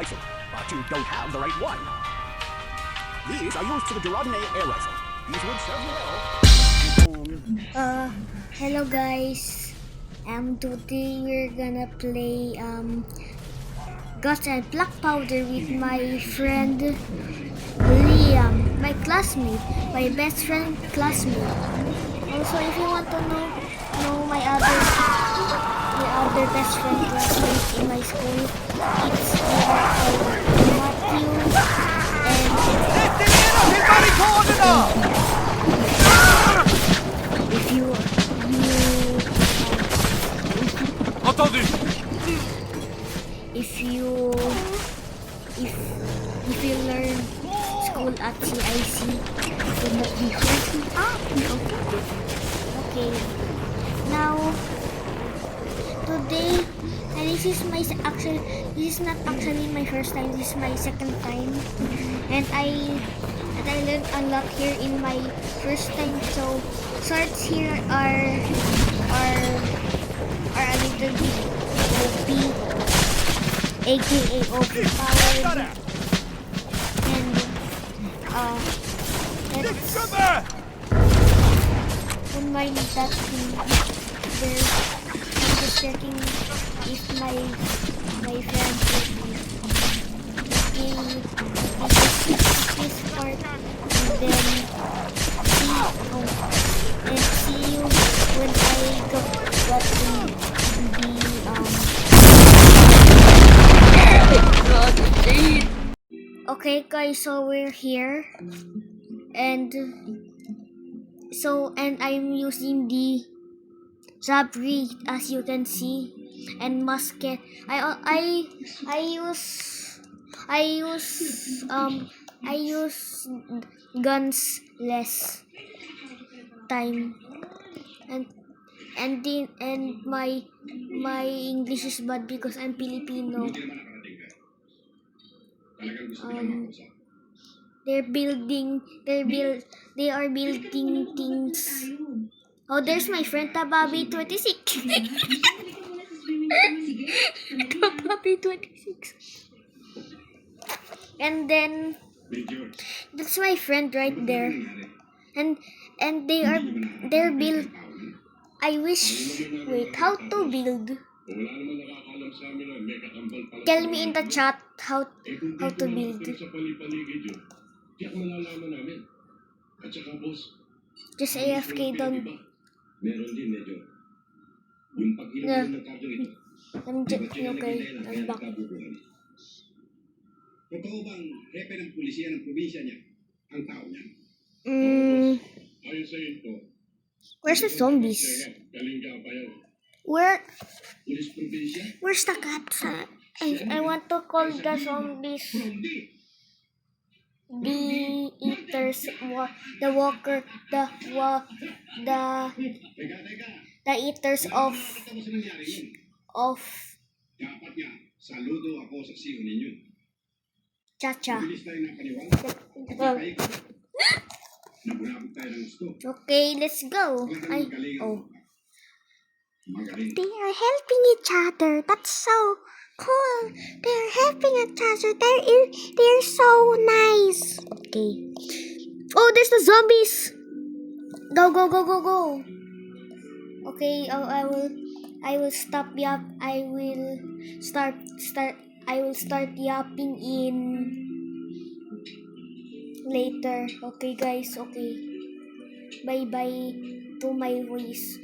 rifle, but you don't have the right one. These are used for the Girardin air rifle. These would serve you well. Hello guys. Today we're gonna play Guts and Black Powder with my friend Liam, my classmate, my best friend classmate. Also, if you want to know my other best friend classmates in my school, it's Matthew and if you Entendu. if you learn school at CIC, do not be hurting. Okay. Now today, and this is not actually my first time. This is my second time, and I learned a lot here in my first time. So swords here are a little bit OP, aka overpowered, and let's don't mind that thing. I'm just checking if my friends will be okay with this part, and then see you when I got okay guys, so we're here, and I'm using the Zabri, as you can see, and musket. I use guns less time, and my English is bad because I'm Filipino. They are building things. Oh, there's my friend Tababi 26. Tababi 26. And then that's my friend right there. And they're build. I wish. Wait, how to build? Tell me in the chat how to build. Just AFK down. Yeah. Okay, I'm back. Totoo bang hepe ng pulisya ng probinsya niya ang tao niya? Ayon sa ito. Where's the zombies? Where's the cats? I want to call the zombies the eaters, the walker, the eaters of Dapat nga, saludo ako sa siyo ninyo. Chacha. Bilis tayo ng paniwala. Nabulabog tayo ng gusto. Okay, let's go. They are helping each other. That's so cool. They're helping each other. They're so nice. Okay. Oh, there's the zombies. Go. Okay, I will stop I will start yapping in later. Okay guys, okay. Bye to my voice.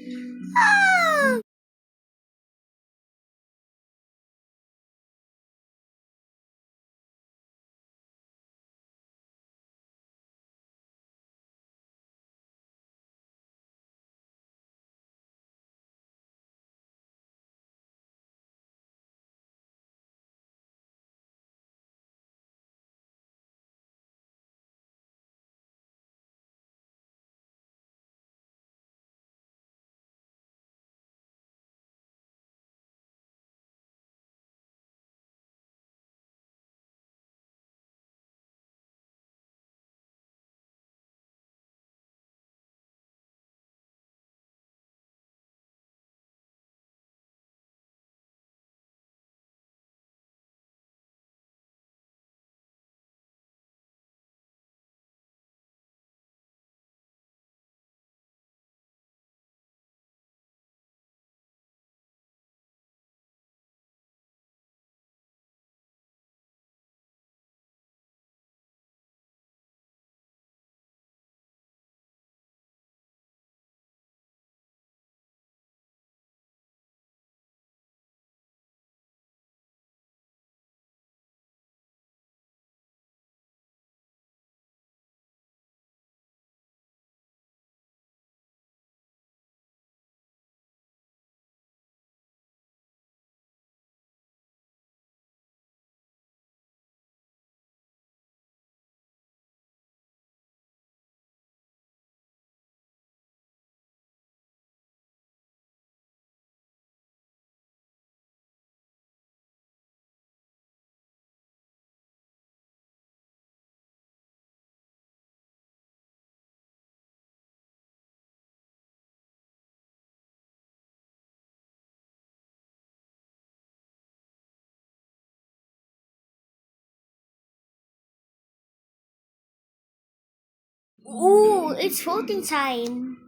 Ooh, it's voting time.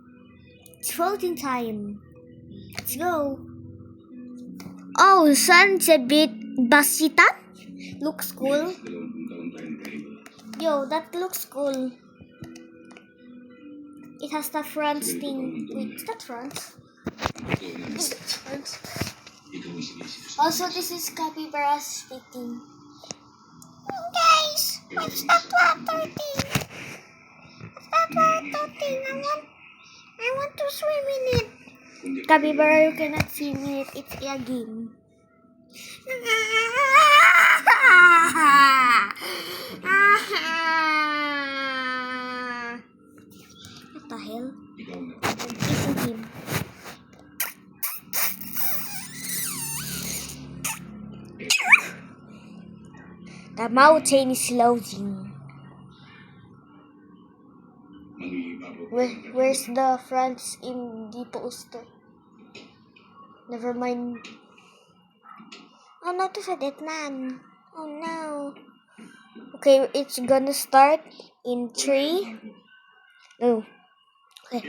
It's voting time. Let's go. Oh, sun's a bit basitan. Looks cool. 20 taon tayong kahiwala. Yo, that looks cool. It has the France thing. Wait, is that France? Totoo na Is that France? ikaw ang sinisigas. Also, this is Capybara speaking. Guys, what's that water thing? What's that water thing? I want to swim in it. Capybara, you cannot swim in it. It's a game. What the hell? Ikaw na. I'm kissing him. The mountain is loading. Mangibabaw ka ng Where's the France in the poster? Never mind. Oh no, to sa Vietnam. Oh no. Okay, it's gonna start in 3. No. Okay.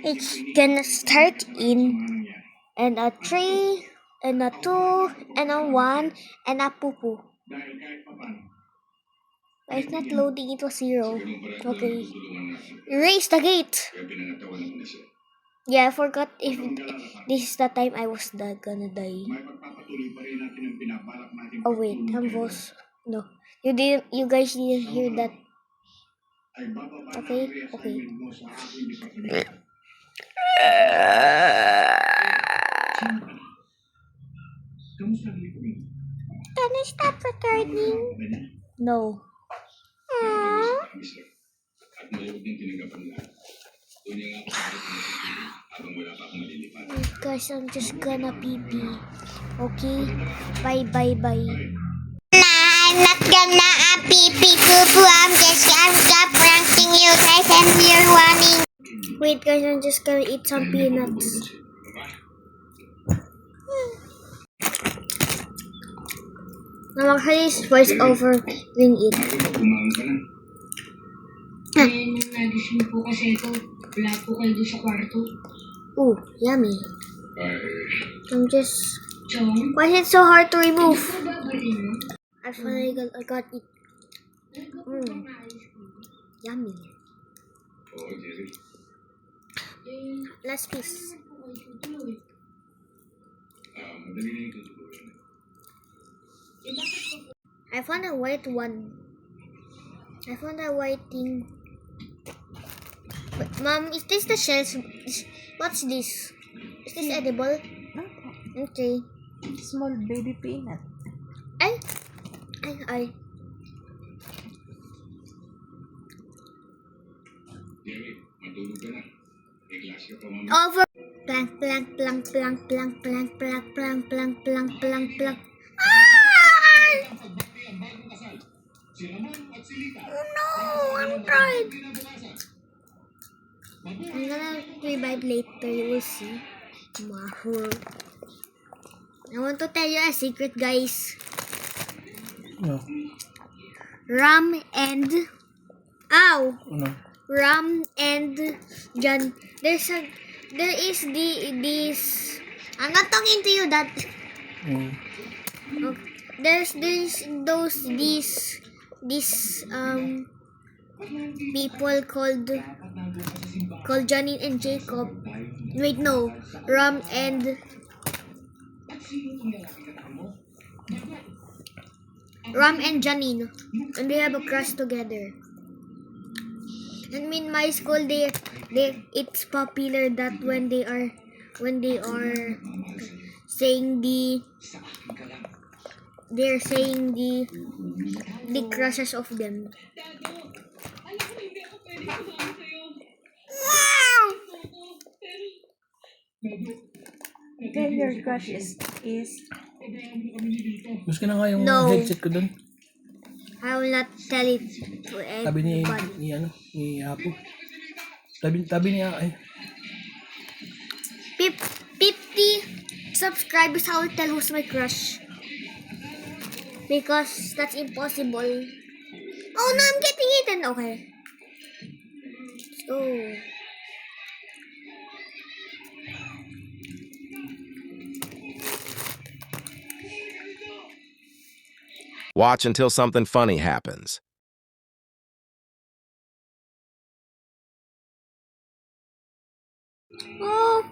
It's gonna start in and a 3 and a 2 and a 1 and a poo-poo. dahil kahit papaano, Why it's not loading? It was 0. ganung paraan Okay. tutulungan natin. Erase the gate. Kaya pinangatawan mo na siya. Yeah, I forgot if this is the time I was gonna die. May pagpapatuloy pa rin natin ang pinabalak natin. Oh wait, Ambos. No. You guys didn't hear that. Ay bababa Okay, na ang okay. reassignment mo sa ating departamento. Kamusta ang likumin? Can I stop recording? No. At maluwag din tinanggapan lahat. Doon niya nga ako sa harap ng sasili habang wala pa akong malilipat. Guys, I'm just gonna pee-pee. Okay? Bye, bye, bye. I'm not gonna pee-pee poo-poo. I'm just pranking you guys and you're wanting. Wait, guys, I'm just gonna eat some peanuts. Now, actually, it's voice over doing it. Kumain ka na. Ayun yung nagising po kasi ito. Wala po kayo doon sa kwarto. Ooh, yummy. Ay, I'm just... Chong, Why is it so hard to remove? babalik mo? I finally got it. Yummy. oo, Jerry. Last piece. Madali na yung tutulungan. I found a white one. I found a white thing. But, Mom, is this the shells? What's this? Is this edible? Okay. Small baby peanut. Ay! Jerry, matulog ka na. May klase ka pa mamaya. Over. Plank, plank, plank, plank, plank, plank, plank, plank, plank, plank, plank, plank. Oh no, I'm tired. I'm gonna revive later, you will see. Mahur. I want to tell you a secret, guys. No. Ram and... Ow! Ano? Ram and John. There is this. I'm not talking to you. That Mm. there's these people called Johnny and Jacob. Wait, no, Ram and Janine, and they have a crush together. And in my school, it's popular that when they are saying they're saying the crushes of them. Tell your crush is Gusto ka na nga yung No. headset ko dun. I will not tell it to Tabi ni anyone. ni Apo. Tabi niya ay 50 subscribers, I will tell who's my crush. Because that's impossible. Oh no, I'm getting eaten. Okay. Oh. Watch until something funny happens. Oh.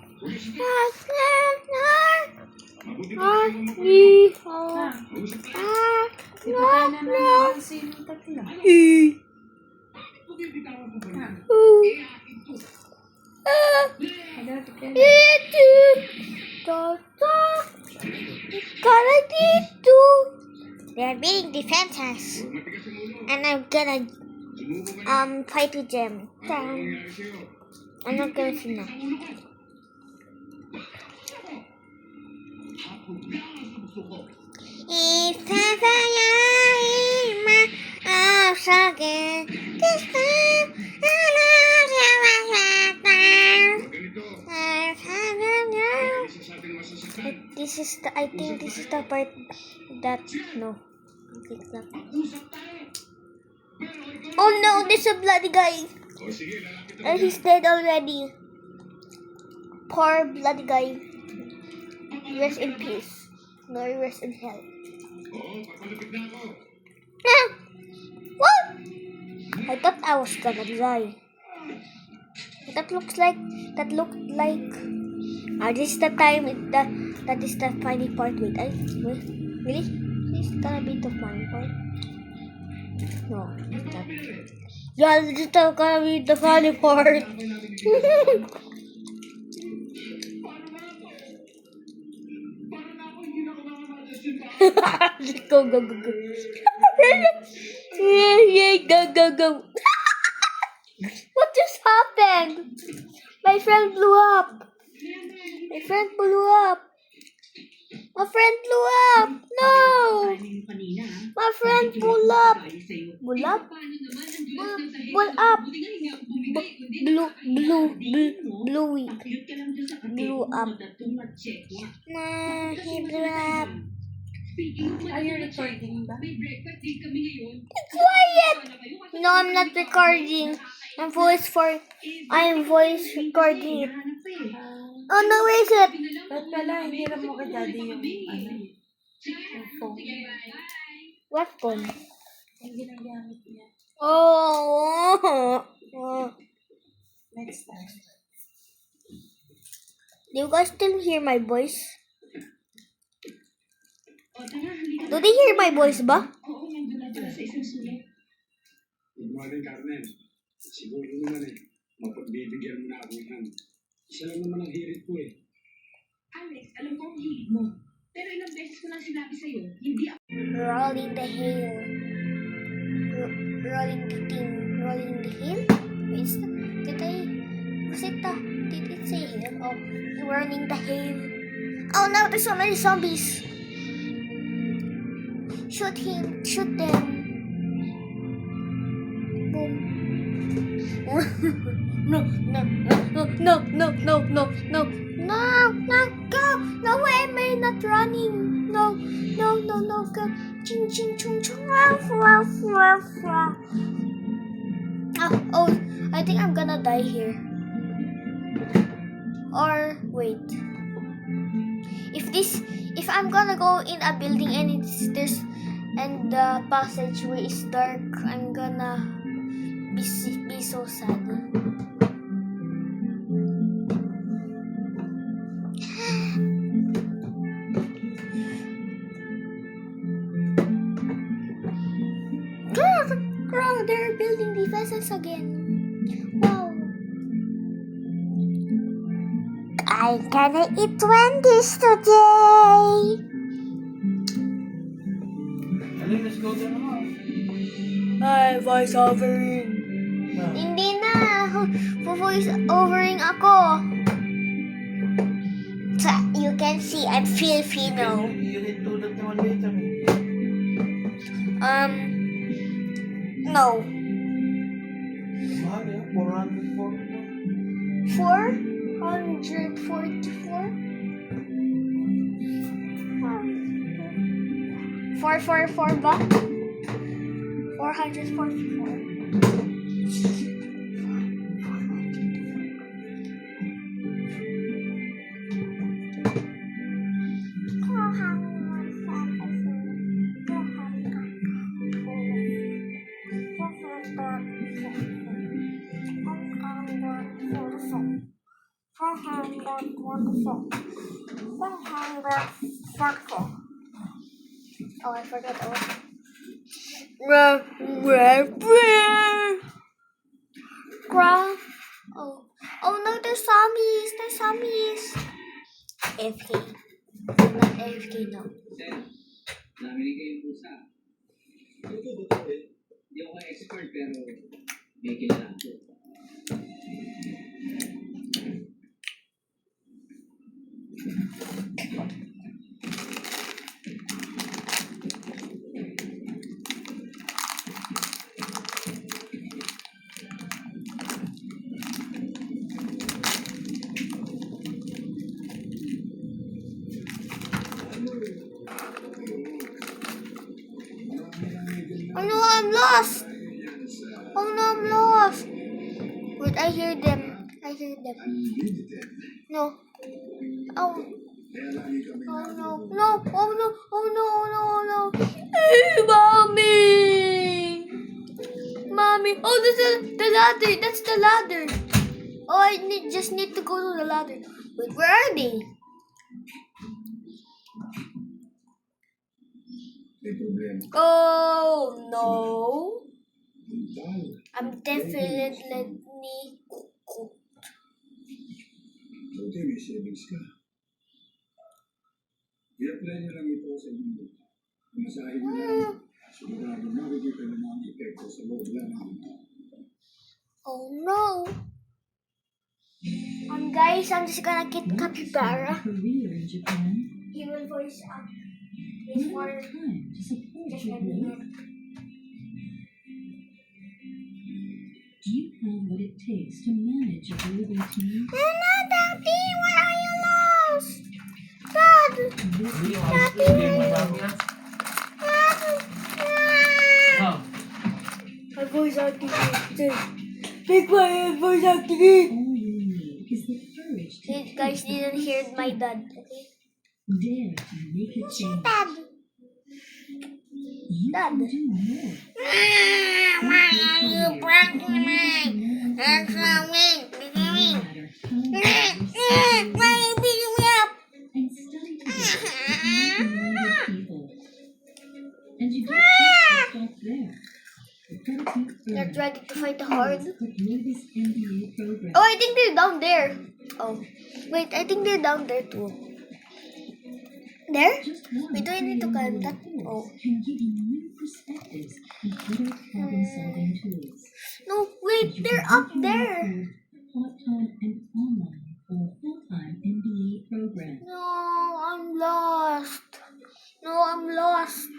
They're being defenses. And I'm gonna fight with them. I'm not gonna see now. If my arms again, this time I think this is the part that no. Oh no, there's a bloody guy. And he's dead already. Poor bloody guy. Rest in peace. No, rest in hell. What? I thought I was gonna die. That looked like. This is the time. That is the funny part. Wait, really? This is gonna be the funny part. No, not. Yeah, this is gonna be the funny part. Go. Go. What just happened? My friend blew up. My friend blew up. No! My friend blew up. Blew up? Blew up. Blew up. Nah, he blew up. Are you recording ba? Quiet! No, I'm not recording. I'm voice recording it. Oh no, where is it? Ba't pala, hindi rin mo kay daddy yung phone. What phone? Yung ginagamit niya. Oh. Next time. Do you guys still hear my voice? Do they hear my voice ba? Good morning, Carmen. Siguro naman mapagbibigyan mo na ako yan. Isa lang naman ang hirit ko Alex, alam ko ang hirit mo. Pero ilang beses ko lang sinabi sa'yo, hindi ako. Rolling the hill. Rolling the hill? Did it say hill? Oh, rolling the hill. Oh no, there's so many zombies. Shoot them. Boom. No, go. No, why am I not running? No, go. Ching, chung, chung. Oh, I think I'm gonna die here. Or, wait. If I'm gonna go in a building and and the passageway is dark, I'm gonna be so sad. Girl, they're building defenses again. Wow. I'm gonna eat Wendy's today. Let's go to the house. Ay, voice overing. Hindi na. Voice overing ako. So you can see I'm Filipino. You can do that naman later. No. Mahal yan, 440. 444? 444 ba? 444. Oh, I forgot the one. Craft. Oh. Oh no, there's zombies. There's zombies. AFK. Not AFK, no. Narinig kayong pusa. Hindi ako expert pero may kilala ko. Oh no, I'm lost. Oh no, I'm lost. Wait, I hear them. I hear them. No. Oh. Oh no. No. Oh no. Oh no. No. No. Hey, mommy. Mommy. Oh, that's the ladder. That's the ladder. Oh, I just need to go to the ladder. Wait, where are they? Oh no. I'm definitely cooked. Buti may savings ka. I-apply niyo lang ito sa mundo. Masahin mo lang. Sigurado makikita na mga epekto sa loob lang. Oh no. Guys, I'm just gonna get Capybara. Career in Japan. He will voice up. He's more Time to support just your like me. growth. Do you have what it takes to manage a daily routine? Hello, Daddy. Why are you lost? Dad. Hindi yung ayos ko. Hindi yung madami yan. Oh. My voice activated. Take my voice activated. All you need is the courage to You guys didn't hear my dad. Okay. dare to make a change. Dad. You Dad. can do more. Why are you breaking me? That's not me. No matter how Why are you beating me up? and study together with like-minded people. And you don't have to stop there. The Predicate They're ready to fight hard. the latest MBA program. Oh, I think they're down there. Oh, wait, I think they're down there too. There? Just one We don't need to climb that. Oh. can give you new perspectives and better problem-solving tools. No, wait, they're up there. Part-time and online or full-time MBA program. No, I'm lost. No, I'm lost.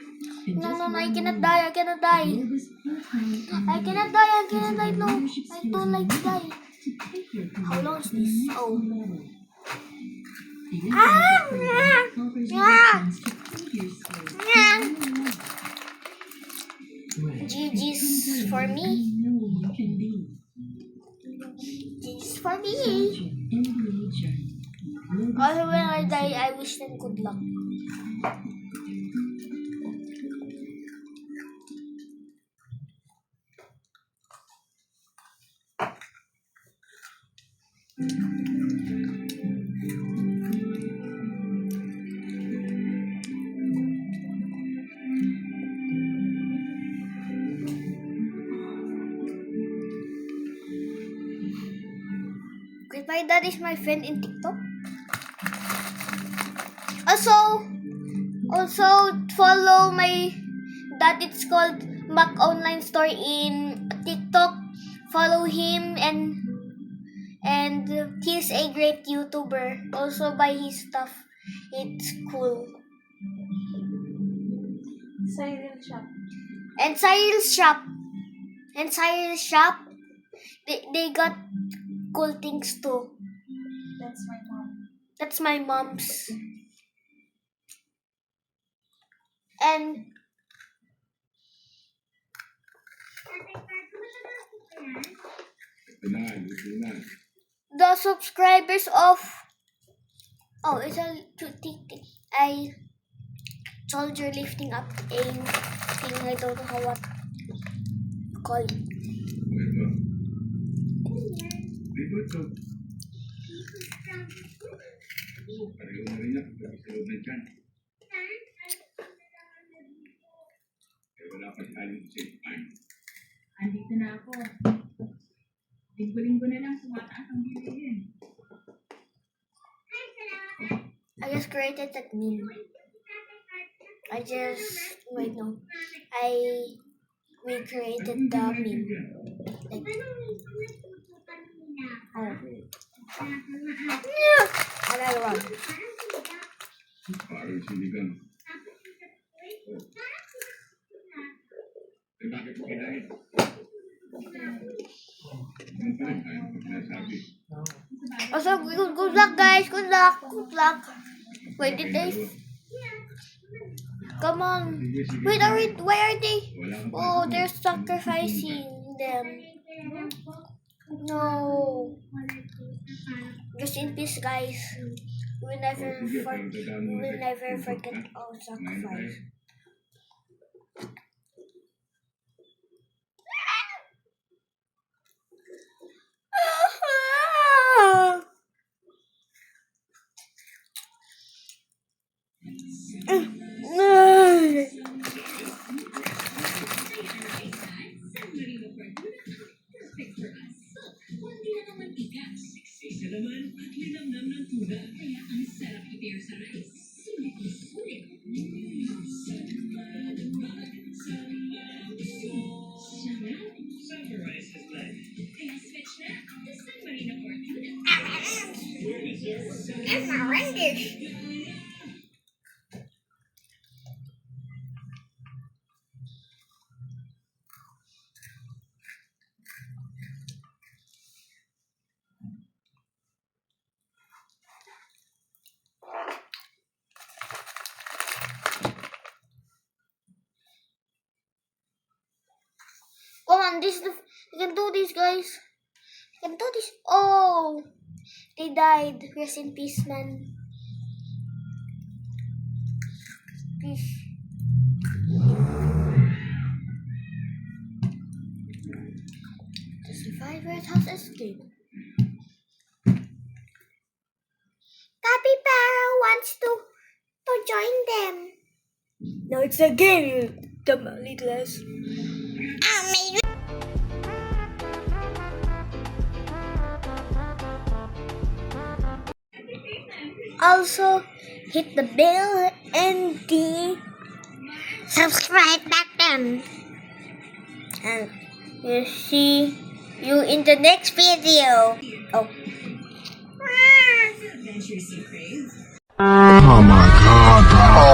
And No, just no, no, I one cannot more. die. I cannot die. You're this part-time I MBA cannot die. I cannot gives die. you No, leadership I skills don't like to needed die. to take your How career long to is the this? next Oh. level. The Ah! MBA program offers you the chance to prove your skills Ah! in real life. GG's for me. You know you can be. GG's for me. Start your MBA journey. Global Also, when I Citizen. die, I wish them good luck. Because my dad is my friend in TikTok. Also follow my dad. It's called Mac Online Store in TikTok. Follow him and he's a great YouTuber. Also buy his stuff. It's cool. Silent shop. And Cyril's shop. And Cyril's shop. They got cool things too. That's my mom. That's my mom's. And the subscribers of it's a soldier lifting up a thing. I don't know how what to call it. Pareho na rin ako. sa loob ng tiyan. Eh, wala pa tayong safe. Andito na ako. Linggo-linggo na lang tumataas ang bilihin. I just created that meme. Wait, no. We created the meme. Like, oh. Another one. Parang sinigang. Eh, bakit mo kinain? Ano pa rin tayo pag nasabi? Also, good luck, guys. Good luck. Good luck. Wait, did they? Come on. Wait, why are they? Oh, they're sacrificing them. No. Just in peace, guys. We'll never forget our sacrifice. It's horrendous. Come on, you can do this, guys. You can do this. Oh, they died. Rest in peace, man. Peace. The survivor has escaped. Capybara wants to join them. No, it's a game, you dumb little ass. Also, hit the bell and the subscribe button. And we'll see you in the next video. Oh. Oh my god, bro.